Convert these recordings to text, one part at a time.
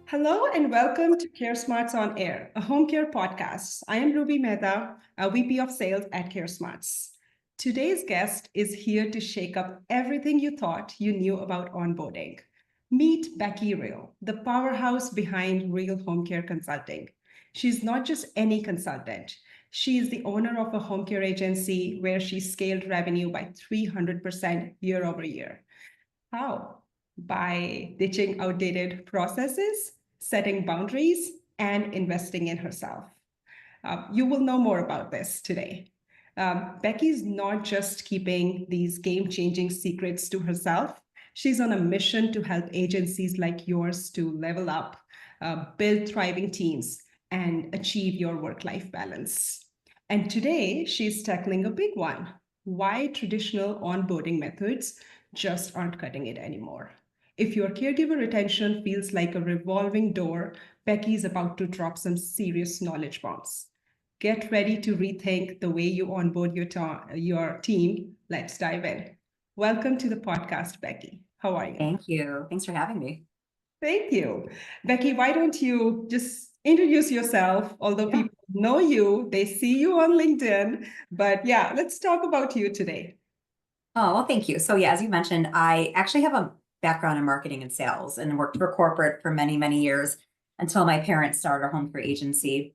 Hello and welcome to Care Smarts on Air, a home care podcast. I am Ruby Mehta, a VP of Sales at Care Smarts. Today's guest is here to shake up everything you thought you knew about onboarding. Meet Becky Reel, the powerhouse behind Real Home Care Consulting. She's not just any consultant. She is the owner of a home care agency where she scaled revenue by 300% year over year. How? By ditching outdated processes, setting boundaries, and investing in herself. You will know more about this today. Becky's not just keeping these game changing secrets to herself, she's on a mission to help agencies like yours to level up, build thriving teams, and achieve your work life balance. And today, she's tackling a big one: why traditional onboarding methods just aren't cutting it anymore. If your caregiver retention feels like a revolving door, Becky's about to drop some serious knowledge bombs. Get ready to rethink the way you onboard your team. Let's dive in. Welcome to the podcast, Becky. How are you? Thank you. Thanks for having me. Thank you. Becky, why don't you just introduce yourself? Although people know you, they see you on LinkedIn. But yeah, let's talk about you today. Oh, well, thank you. So yeah, as you mentioned, I actually have a background in marketing and sales and worked for corporate for many, many years until my parents started a home care agency.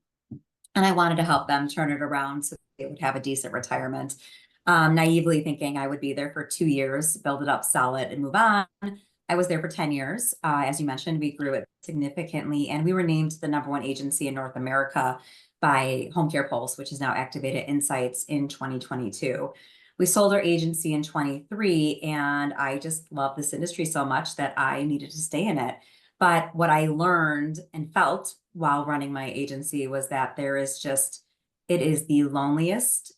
And I wanted to help them turn it around so they would have a decent retirement. Naively thinking I would be there for 2 years, build it up, sell it, and move on. I was there for 10 years. As you mentioned, we grew it significantly, and we were named the #1 agency in North America by Home Care Pulse, which is now Activated Insights in 2022. We sold our agency in 23, and I just love this industry so much that I needed to stay in it. But what I learned and felt while running my agency was that it is the loneliest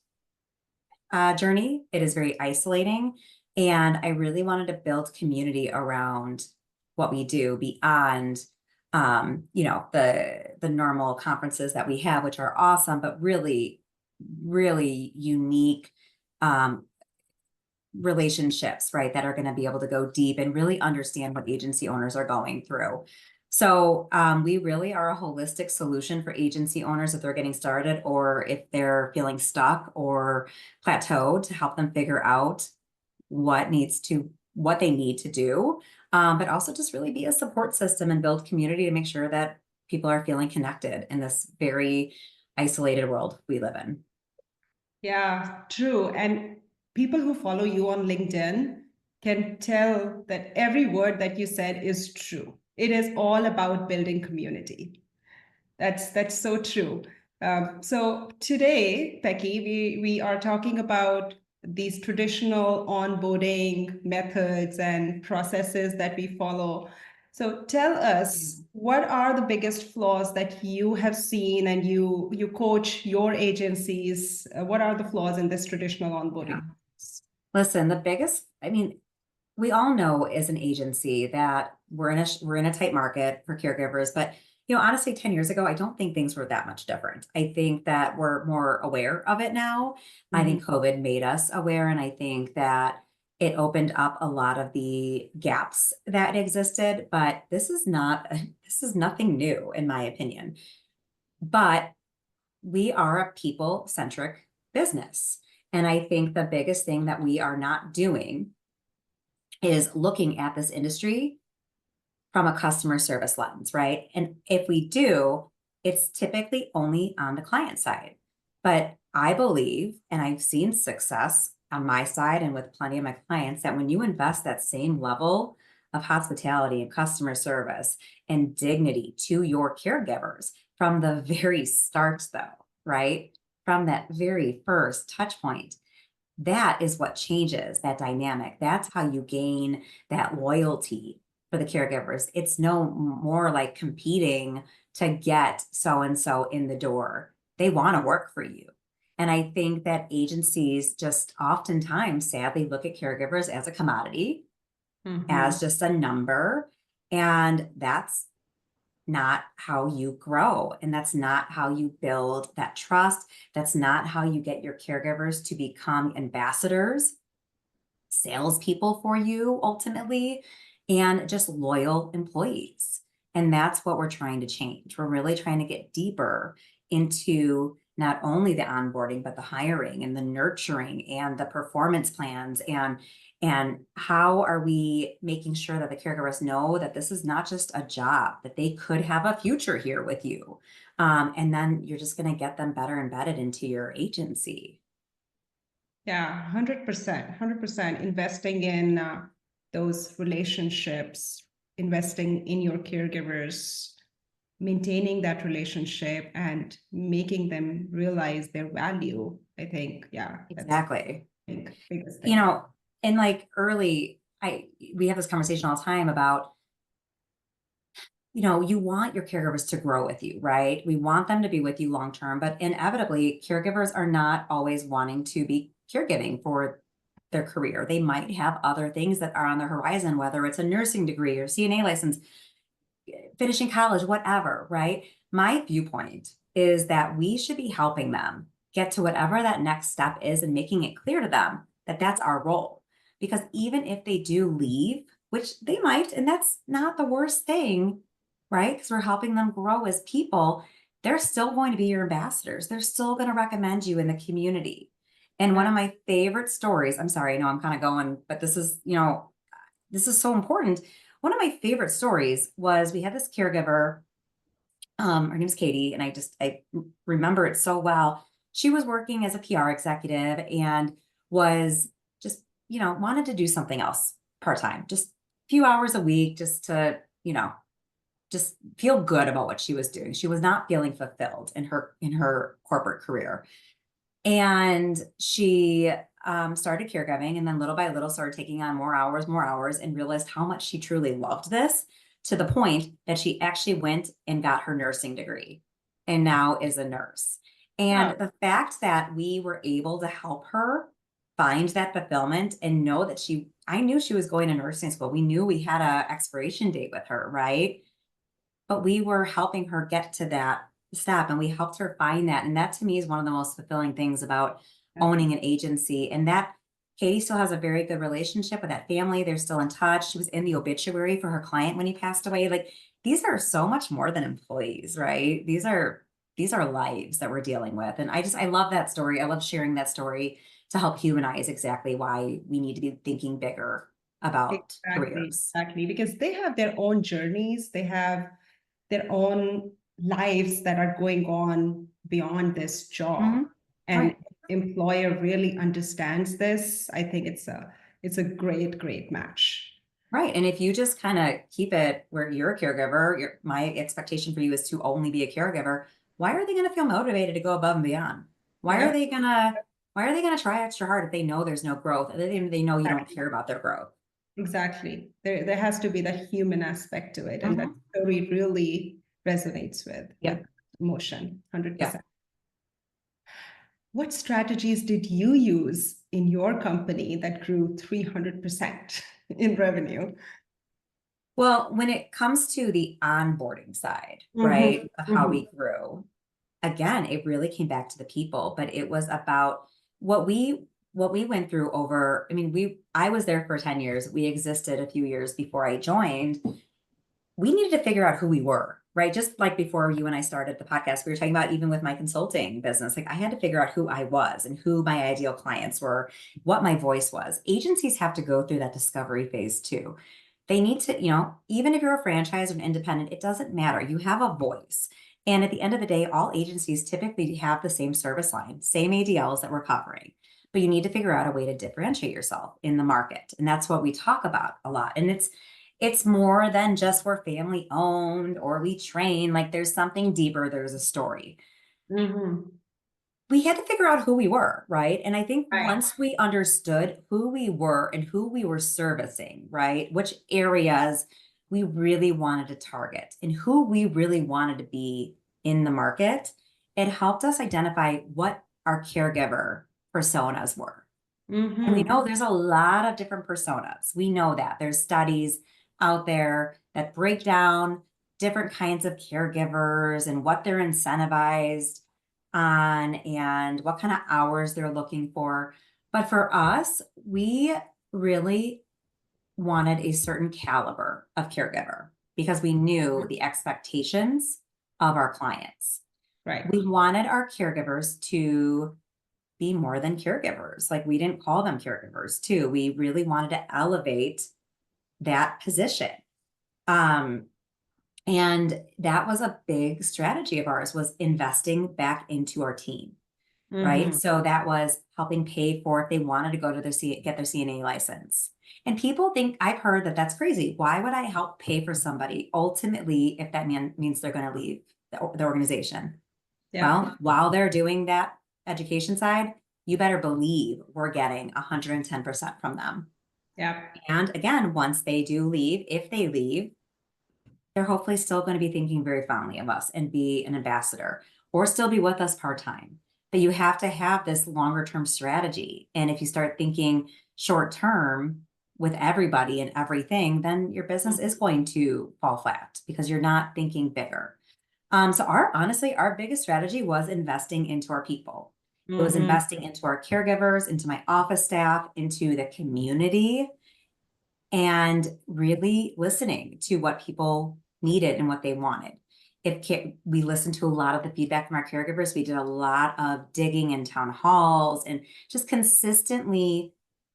journey. It is very isolating. And I really wanted to build community around what we do beyond, the normal conferences that we have, which are awesome, but really, really unique relationships, right, that are going to be able to go deep and really understand what agency owners are going through. So we really are a holistic solution for agency owners if they're getting started or if they're feeling stuck or plateaued, to help them figure out what they need to do, but also just really be a support system and build community to make sure that people are feeling connected in this very isolated world we live in. Yeah, true. And people who follow you on LinkedIn can tell that every word that you said is true. It is all about building community. That's so true. So today, Becky, we are talking about these traditional onboarding methods and processes that we follow. So tell us, what are the biggest flaws that you have seen, and you coach your agencies? What are the flaws in this traditional onboarding? Listen, we all know as an agency that we're in a tight market for caregivers, but honestly, 10 years ago, I don't think things were that much different. I think that we're more aware of it now. I think COVID made us aware, and I think that it opened up a lot of the gaps that existed, but this is nothing new, in my opinion. But we are a people-centric business. And I think the biggest thing that we are not doing is looking at this industry from a customer service lens, right? And if we do, it's typically only on the client side. But I believe, and I've seen success on my side and with plenty of my clients, that when you invest that same level of hospitality and customer service and dignity to your caregivers from the very start, though, right? From that very first touch point, that is what changes that dynamic. That's how you gain that loyalty for the caregivers. It's no more like competing to get so-and-so in the door. They want to work for you. And I think that agencies just oftentimes sadly look at caregivers as a commodity, as just a number. And that's not how you grow. And that's not how you build that trust. That's not how you get your caregivers to become ambassadors, salespeople for you ultimately, and just loyal employees. And that's what we're trying to change. We're really trying to get deeper into not only the onboarding, but the hiring and the nurturing and the performance plans, and how are we making sure that the caregivers know that this is not just a job, that they could have a future here with you. And then you're just going to get them better embedded into your agency. Yeah, 100%, 100% investing in those relationships, investing in your caregivers, maintaining that relationship and making them realize their value. I think, yeah, Exactly. that's the biggest You thing. know, and like we have this conversation all the time about, you want your caregivers to grow with you, right? We want them to be with you long term, but inevitably, caregivers are not always wanting to be caregiving for their career. They might have other things that are on the horizon, whether it's a nursing degree or CNA license, finishing college, whatever, right? My viewpoint is that we should be helping them get to whatever that next step is and making it clear to them that that's our role. Because even if they do leave, which they might, and that's not the worst thing, right? Because we're helping them grow as people, they're still going to be your ambassadors. They're still going to recommend you in the community. And one of my favorite stories, I'm sorry, I know I'm kind of going, but this is so important. One of my favorite stories was we had this caregiver, her name is Katie, and I remember it so well. She was working as a PR executive and was just, wanted to do something else part-time, just a few hours a week, just to, just feel good about what she was doing. She was not feeling fulfilled in her corporate career. And she started caregiving, and then little by little started taking on more hours, and realized how much she truly loved this, to the point that she actually went and got her nursing degree and now is a nurse. And the fact that we were able to help her find that fulfillment and know that I knew she was going to nursing school. We knew we had a expiration date with her, right? But we were helping her get to that step, and we helped her find that. And that to me is one of the most fulfilling things about owning an agency. And that Katie still has a very good relationship with that family. They're still in touch. She was in the obituary for her client when he passed away. Like, these are so much more than employees, right? These are lives that we're dealing with. And I love that story. I love sharing that story to help humanize exactly why we need to be thinking bigger about careers. Exactly, because they have their own journeys, they have their own lives that are going on beyond this job. Mm-hmm. And Right. employer really understands this. I think it's a great match. Right. And if you just kind of keep it where you're a caregiver, my expectation for you is to only be a caregiver. Why are they going to feel motivated to go above and beyond? Why are they gonna try extra hard if they know there's no growth? They know you don't care about their growth. Exactly. There has to be that human aspect to it. And that story really resonates with emotion, 100%. Yeah. What strategies did you use in your company that grew 300% in revenue? Well, when it comes to the onboarding side, right, of how we grew, again, it really came back to the people, but it was about what we went through over. I mean, I was there for 10 years. We existed a few years before I joined. We needed to figure out who we were, right? Just like before you and I started the podcast, we were talking about, even with my consulting business, like I had to figure out who I was and who my ideal clients were, what my voice was. Agencies have to go through that discovery phase too. They need to, even if you're a franchise or an independent, it doesn't matter. You have a voice. And at the end of the day, all agencies typically have the same service line, same ADLs that we're covering. But you need to figure out a way to differentiate yourself in the market. And that's what we talk about a lot. And it's more than just we're family owned or we train. Like, there's something deeper. There's a story. We had to figure out who we were, right? And I think once we understood who we were and who we were servicing, right, which areas we really wanted to target and who we really wanted to be in the market, it helped us identify what our caregiver personas were. And we know there's a lot of different personas. We know that there's studies out there that break down different kinds of caregivers and what they're incentivized on and what kind of hours they're looking for. But for us, we really wanted a certain caliber of caregiver. because we knew the expectations of our clients. Right. We wanted our caregivers to be more than caregivers. Like, we didn't call them caregivers too. We really wanted to elevate that position. And that was a big strategy of ours, was investing back into our team, right? So that was helping pay for if they wanted to go to get their CNA license. And people think, I've heard that that's crazy. Why would I help pay for somebody ultimately if that means they're going to leave the organization? Yeah. Well, while they're doing that education side, you better believe we're getting 110% from them. Yeah. And again, once they do leave, if they leave, they're hopefully still going to be thinking very fondly of us and be an ambassador or still be with us part-time. But you have to have this longer term strategy. And if you start thinking short term with everybody and everything, then your business is going to fall flat because you're not thinking bigger. So honestly, our biggest strategy was investing into our people. It was investing into our caregivers, into my office staff, into the community, and really listening to what people needed and what they wanted. We listened to a lot of the feedback from our caregivers. We did a lot of digging in town halls and just consistently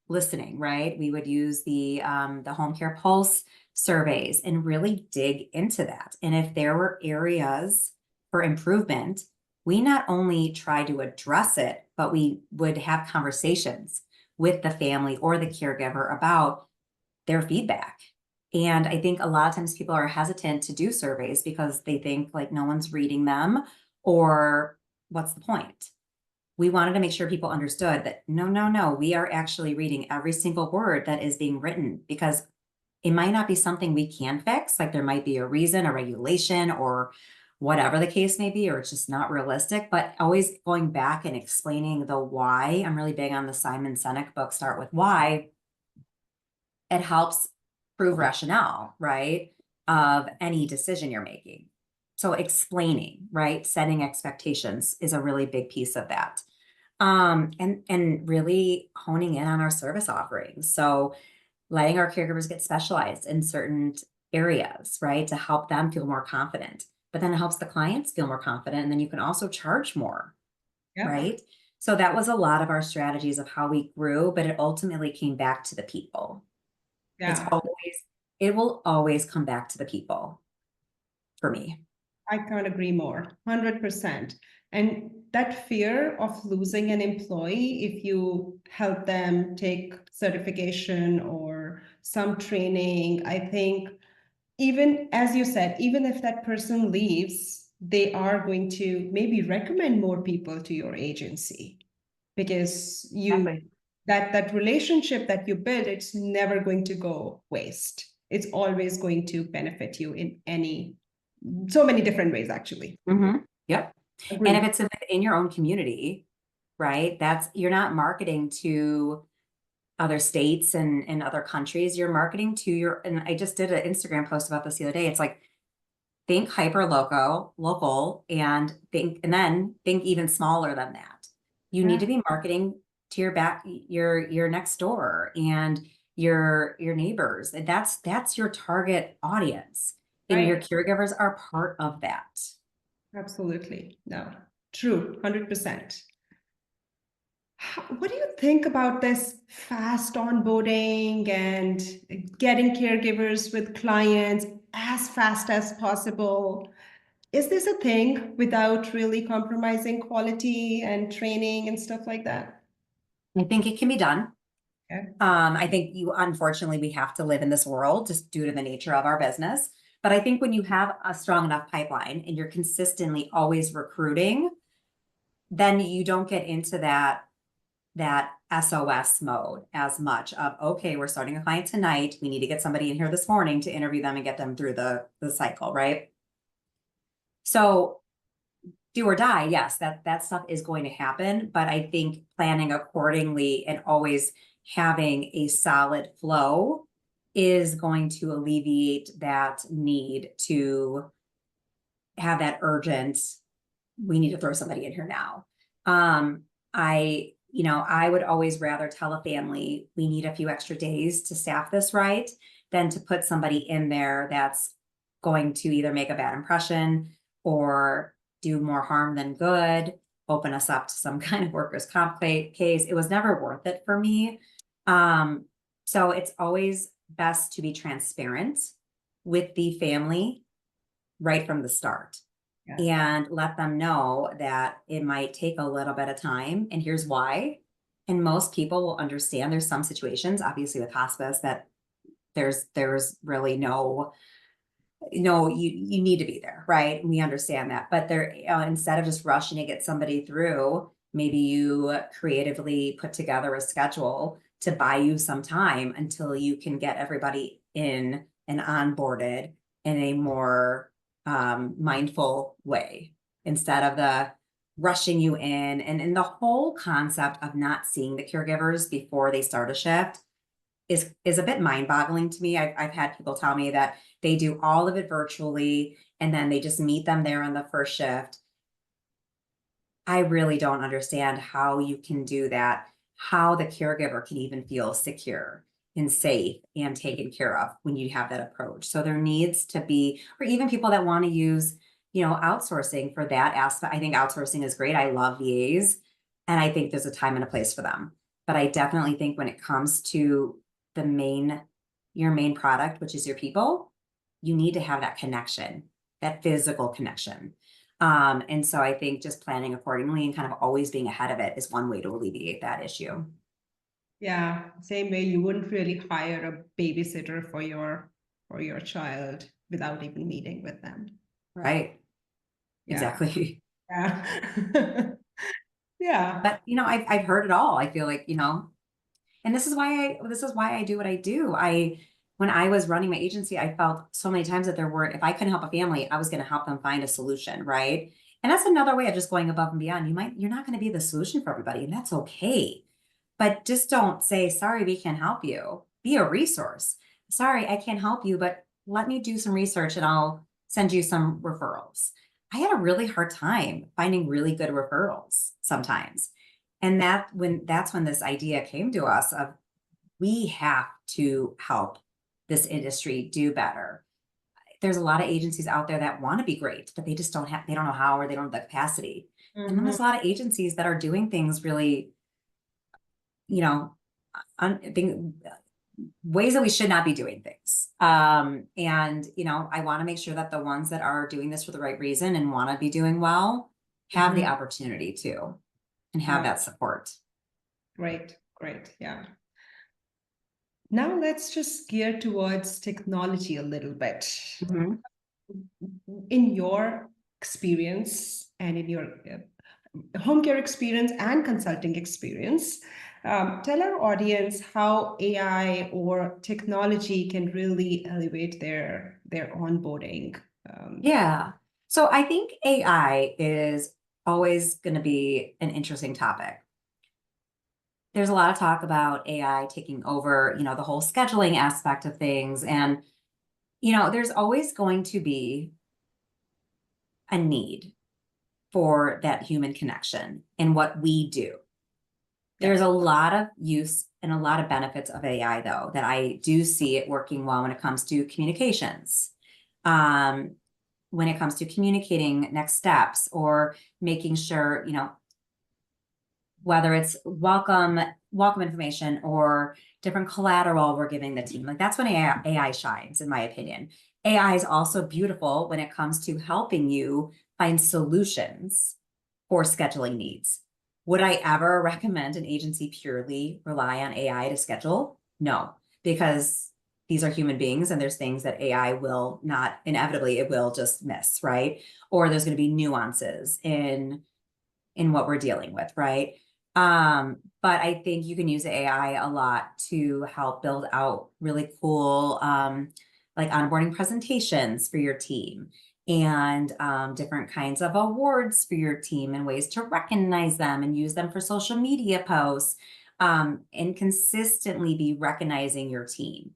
listening, right? We would use the home care pulse surveys and really dig into that. And if there were areas for improvement, we not only try to address it, but we would have conversations with the family or the caregiver about their feedback. And I think a lot of times people are hesitant to do surveys because they think like no one's reading them, or what's the point? We wanted to make sure people understood that no, we are actually reading every single word that is being written, because it might not be something we can fix. Like, there might be a reason, a regulation, or whatever the case may be, or it's just not realistic, but always going back and explaining the why. I'm really big on the Simon Sinek book, Start With Why. It helps prove rationale, right, of any decision you're making. So explaining, right, setting expectations is a really big piece of that. And really honing in on our service offerings. So letting our caregivers get specialized in certain areas, right, to help them feel more confident. But then it helps the clients feel more confident, and then you can also charge more, right? So that was a lot of our strategies of how we grew, but it ultimately came back to the people. Yeah. It will always come back to the people for me. I can't agree more, 100%. And that fear of losing an employee, if you help them take certification or some training, I think, even as you said, even if that person leaves, they are going to maybe recommend more people to your agency, because that relationship that you build, it's never going to go waste. It's always going to benefit you in so many different ways, actually. Yep. Agreed. And if it's within your own community, right, you're not marketing to other states and other countries. You're marketing to and I just did an Instagram post about this the other day. It's like, think hyper local, and then think even smaller than that. You need to be marketing to your next door and your neighbors. And that's your target audience. And your caregivers are part of that. Absolutely. No, true, 100%. What do you think about this fast onboarding and getting caregivers with clients as fast as possible? Is this a thing without really compromising quality and training and stuff like that? I think it can be done. Okay. I think unfortunately, we have to live in this world just due to the nature of our business. But I think when you have a strong enough pipeline and you're consistently always recruiting, then you don't get into that SOS mode as much of, okay, we're starting a client tonight. We need to get somebody in here this morning to interview them and get them through the cycle, right? So do or die, yes, that stuff is going to happen. But I think planning accordingly and always having a solid flow is going to alleviate that need to have that urgent, we need to throw somebody in here now. I would always rather tell a family, we need a few extra days to staff this right, than to put somebody in there that's going to either make a bad impression or do more harm than good, open us up to some kind of workers' comp case. It was never worth it for me. So it's always best to be transparent with the family right from the start. Yeah. And let them know that it might take a little bit of time, and here's why. And most people will understand. There's some situations, obviously with hospice, that there's really no, you need to be there, right? And we understand that. But there, instead of just rushing to get somebody through, maybe you creatively put together a schedule to buy you some time until you can get everybody in and onboarded in a more mindful way, instead of the rushing you in. And the whole concept of not seeing the caregivers before they start a shift is a bit mind-boggling to me. I've had people tell me that they do all of it virtually and then they just meet them there on the first shift. I really don't understand how you can do that, how the caregiver can even feel secure and safe and taken care of when you have that approach. So there needs to be, or even people that want to use, outsourcing for that aspect. I think outsourcing is great. I love VAs, and I think there's a time and a place for them. But I definitely think when it comes to your main product, which is your people, you need to have that connection, that physical connection. And so I think just planning accordingly and kind of always being ahead of it is one way to alleviate that issue. Yeah, same way you wouldn't really hire a babysitter for your child without even meeting with them. Right. Yeah. Exactly. Yeah. Yeah. But I've heard it all. I feel like, and this is why I do what I do. When I was running my agency, I felt so many times that if I couldn't help a family, I was going to help them find a solution, right? And that's another way of just going above and beyond. You're not going to be the solution for everybody, and that's okay. But just don't say, sorry, we can't help you. Be a resource. Sorry, I can't help you, but let me do some research and I'll send you some referrals. I had a really hard time finding really good referrals sometimes. And that's when this idea came to us of, we have to help this industry do better. There's a lot of agencies out there that want to be great, but they just don't know how, or they don't have the capacity. And then there's a lot of agencies that are doing things really, ways that we should not be doing things. And, I want to make sure that the ones that are doing this for the right reason and want to be doing well have the opportunity to, and have that support. Great. Yeah. Now let's just gear towards technology a little bit. Mm-hmm. In your experience and in your home care experience and consulting experience, tell our audience how AI or technology can really elevate their onboarding. Yeah. So I think AI is always going to be an interesting topic. There's a lot of talk about AI taking over, the whole scheduling aspect of things. And, there's always going to be a need for that human connection in what we do. There's a lot of use and a lot of benefits of AI, though, that I do see it working well when it comes to communications. When it comes to communicating next steps, or making sure, whether it's welcome information or different collateral we're giving the team. Like, that's when AI shines, in my opinion. AI is also beautiful when it comes to helping you find solutions for scheduling needs. Would I ever recommend an agency purely rely on AI to schedule? No, because these are human beings and there's things that AI will not, inevitably, it will just miss, right? Or there's going to be nuances in what we're dealing with, right? But I think you can use AI a lot to help build out really cool, like onboarding presentations for your team, and different kinds of awards for your team, and ways to recognize them and use them for social media posts, and consistently be recognizing your team.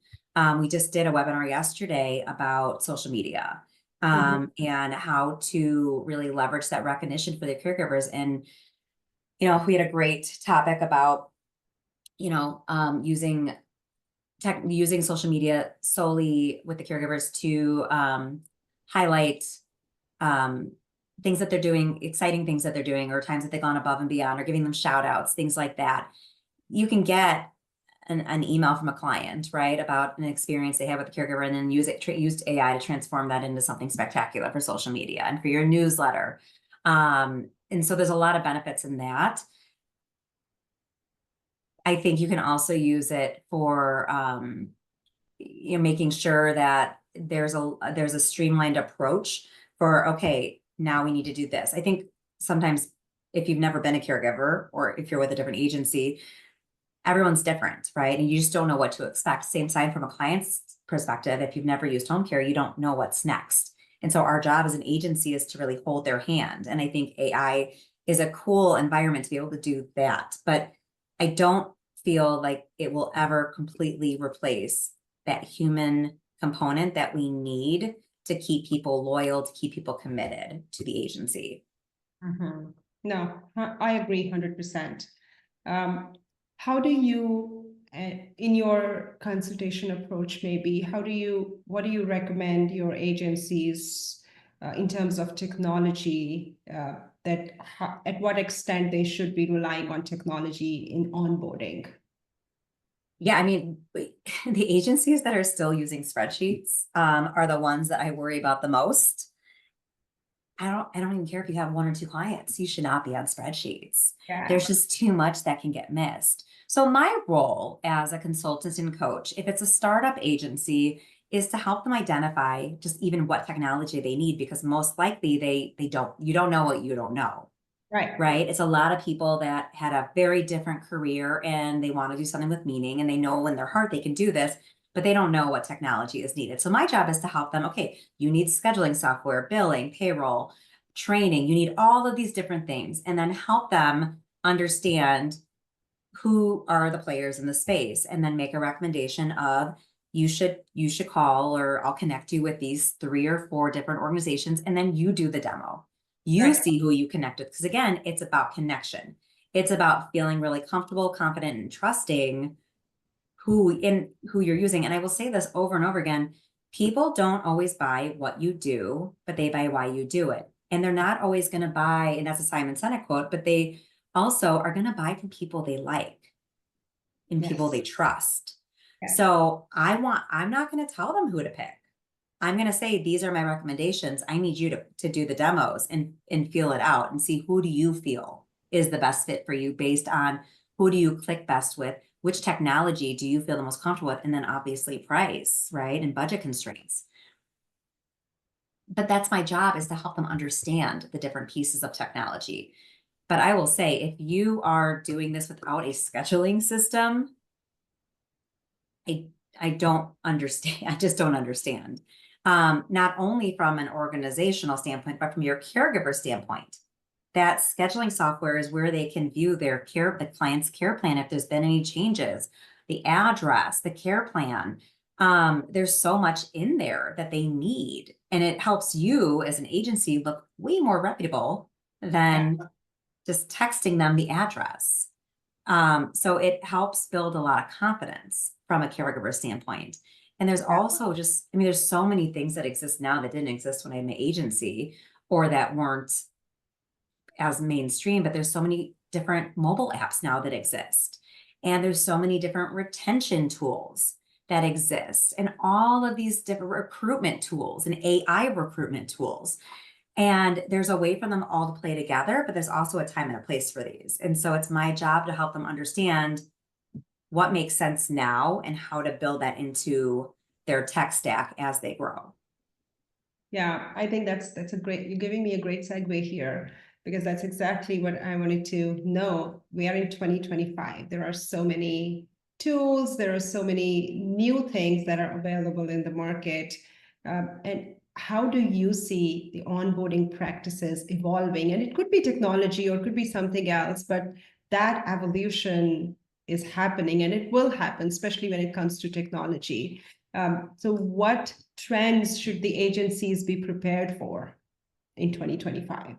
We just did a webinar yesterday about social media, and how to really leverage that recognition for the caregivers. And, we had a great topic about, using social media solely with the caregivers to highlight things that they're doing, exciting things that they're doing, or times that they've gone above and beyond, or giving them shout outs, things like that. You can get an email from a client, right, about an experience they have with the caregiver, and then use AI to transform that into something spectacular for social media and for your newsletter. And so there's a lot of benefits in that. I think you can also use it for making sure that there's a streamlined approach for, okay, now we need to do this. I think sometimes if you've never been a caregiver, or if you're with a different agency, everyone's different, right? And you just don't know what to expect. Same side from a client's perspective. If you've never used home care, you don't know what's next. And so our job as an agency is to really hold their hand. And I think AI is a cool environment to be able to do that. But I don't feel like it will ever completely replace that human component that we need to keep people loyal, to keep people committed to the agency. No, I agree 100%. How do you, in your consultation approach, maybe, what do you recommend your agencies in terms of technology, at what extent they should be relying on technology in onboarding? Yeah, I mean, the agencies that are still using spreadsheets are the ones that I worry about the most. I don't even care if you have 1 or 2 clients. You should not be on spreadsheets. Yeah. There's just too much that can get missed. So my role as a consultant and coach, if it's a startup agency, is to help them identify just even what technology they need, because most likely you don't know what you don't know. Right. It's a lot of people that had a very different career and they want to do something with meaning, and they know in their heart they can do this, but they don't know what technology is needed. So my job is to help them. Okay, you need scheduling software, billing, payroll, training. You need all of these different things, and then help them understand who are the players in the space, and then make a recommendation of you should call, or I'll connect you with these 3 or 4 different organizations, and then you do the demo. You see who you connect with, because again, it's about connection. It's about feeling really comfortable, confident, and trusting who you're using. And I will say this over and over again, people don't always buy what you do, but they buy why you do it. And they're not always going to buy, and that's a Simon Sinek quote, but they also are going to buy from people they like and people they trust. So I'm not going to tell them who to pick. I'm going to say, these are my recommendations. I need you to do the demos and feel it out and see, who do you feel is the best fit for you, based on who do you click best with, which technology do you feel the most comfortable with, and then obviously price, right, and budget constraints. But that's my job, is to help them understand the different pieces of technology. But I will say, if you are doing this without a scheduling system, I don't understand. I just don't understand. Not only from an organizational standpoint, but from your caregiver standpoint. That scheduling software is where they can view the client's care plan, if there's been any changes, the address, the care plan. There's so much in there that they need, and it helps you as an agency look way more reputable than just texting them the address. So it helps build a lot of confidence from a caregiver standpoint. And there's also just, I mean, there's so many things that exist now that didn't exist when I had my agency, or that weren't as mainstream, but there's so many different mobile apps now that exist. And there's so many different retention tools that exist, and all of these different recruitment tools and AI recruitment tools. And there's a way for them all to play together, but there's also a time and a place for these. And so it's my job to help them understand what makes sense now and how to build that into their tech stack as they grow. Yeah, I think that's you're giving me a great segue here, because that's exactly what I wanted to know. We are in 2025. There are so many tools, there are so many new things that are available in the market. And how do you see the onboarding practices evolving? And it could be technology, or it could be something else, but that evolution is happening, and it will happen, especially when it comes to technology. So what trends should the agencies be prepared for in 2025?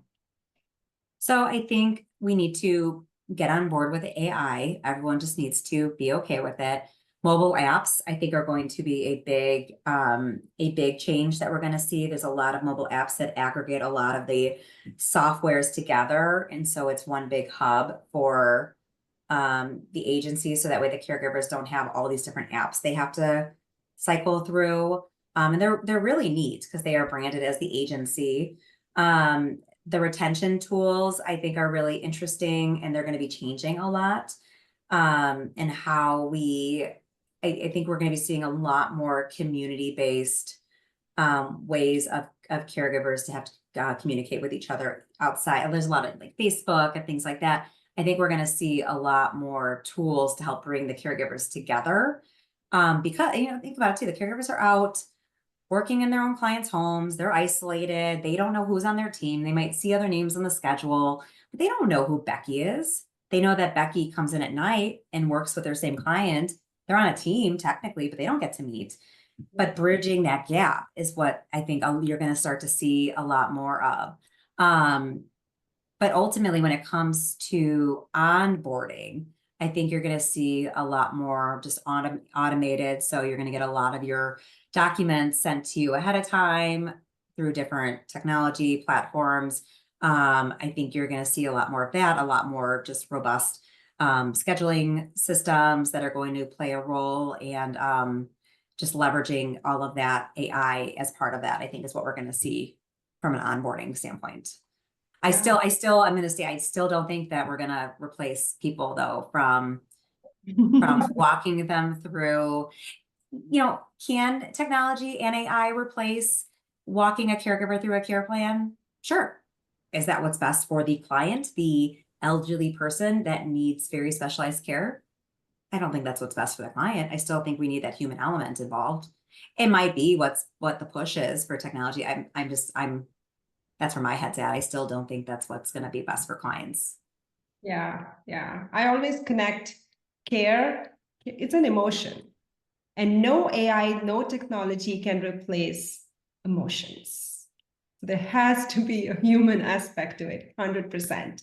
So I think we need to get on board with AI. Everyone just needs to be okay with it. Mobile apps, I think, are going to be a big change that we're going to see. There's a lot of mobile apps that aggregate a lot of the softwares together. And so it's one big hub for the agencies. So that way the caregivers don't have all these different apps they have to cycle through. And they're really neat because they are branded as the agency. The retention tools, I think, are really interesting, and they're going to be changing a lot. And how I think we're going to be seeing a lot more community-based ways of caregivers to have to communicate with each other outside. There's a lot of like Facebook and things like that. I think we're going to see a lot more tools to help bring the caregivers together. Because, think about it too, the caregivers are out working in their own clients' homes. They're isolated. They don't know who's on their team. They might see other names on the schedule, but they don't know who Becky is. They know that Becky comes in at night and works with their same client. They're on a team technically, but they don't get to meet. But bridging that gap is what I think you're going to start to see a lot more of. But ultimately, when it comes to onboarding, I think you're going to see a lot more just automated. So you're going to get a lot of your documents sent to you ahead of time through different technology platforms. I think you're going to see a lot more of that, a lot more just robust scheduling systems that are going to play a role, and just leveraging all of that AI as part of that, I think, is what we're going to see from an onboarding standpoint. I'm going to say, I still don't think that we're going to replace people though from walking them through, can technology and AI replace walking a caregiver through a care plan? Sure. Is that what's best for the client, the elderly person that needs very specialized care? I don't think that's what's best for the client. I still think we need that human element involved. It might be what the push is for technology. That's where my head's at. I still don't think that's what's going to be best for clients. Yeah. I always connect care. It's an emotion, and no AI, no technology can replace emotions. There has to be a human aspect to it, 100%.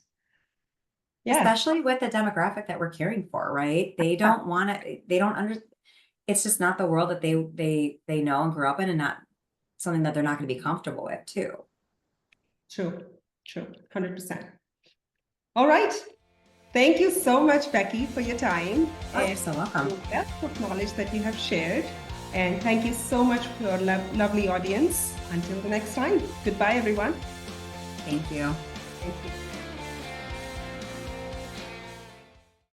Yeah. Especially with the demographic that we're caring for, right? They don't want to, it's just not the world that they know and grew up in, and not something that they're not going to be comfortable with too. True, 100%. All right. Thank you so much, Becky, for your time. You're so welcome. The depth of knowledge that you have shared. And thank you so much for your lovely audience. Until the next time. Goodbye, everyone. Thank you. Thank you.